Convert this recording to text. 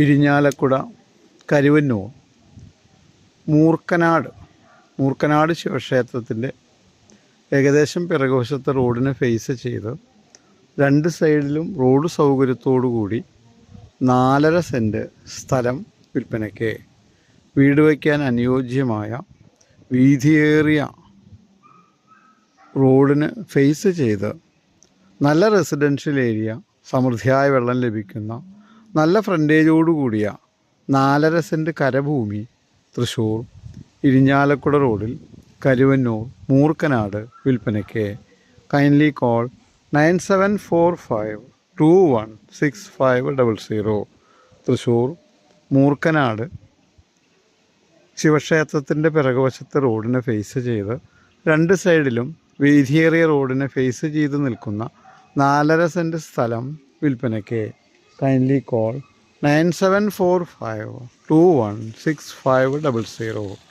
ഇരിഞ്ഞാലക്കുട, കരുവന്നൂർ, മൂർക്കനാട് ശിവക്ഷേത്രത്തിൻ്റെ ഏകദേശം പിറകുവശത്തെ റോഡിനെ ഫേസ് ചെയ്ത് രണ്ട് സൈഡിലും റോഡ് സൗകര്യത്തോടു കൂടി 4.5 സെൻറ്റ് സ്ഥലം വിൽപ്പനയ്ക്ക്. വീട് വയ്ക്കാൻ അനുയോജ്യമായ വീതിയേറിയ റോഡിന് ഫേസ് ചെയ്ത് നല്ല റെസിഡൻഷ്യൽ ഏരിയ, സമൃദ്ധിയായ വെള്ളം ലഭിക്കുന്ന നല്ല ഫ്രണ്ടേജോടു കൂടിയ 4.5 സെൻറ്റ് കരഭൂമി തൃശ്ശൂർ ഇരിഞ്ഞാലക്കുട റോഡിൽ കരുവന്നൂർ മൂർക്കനാട് വിൽപ്പനയ്ക്ക്. Kindly call 9745216500. തൃശ്ശൂർ മൂർക്കനാട് ശിവക്ഷേത്രത്തിൻ്റെ പിറകുവശത്തെ റോഡിനെ ഫേസ് ചെയ്ത് രണ്ട് സൈഡിലും വീതിയേറിയ റോഡിനെ ഫേസ് ചെയ്ത് നിൽക്കുന്ന 4.5 സെൻറ്റ് സ്ഥലം വിൽപ്പനയ്ക്ക്. Kindly call 9745216500.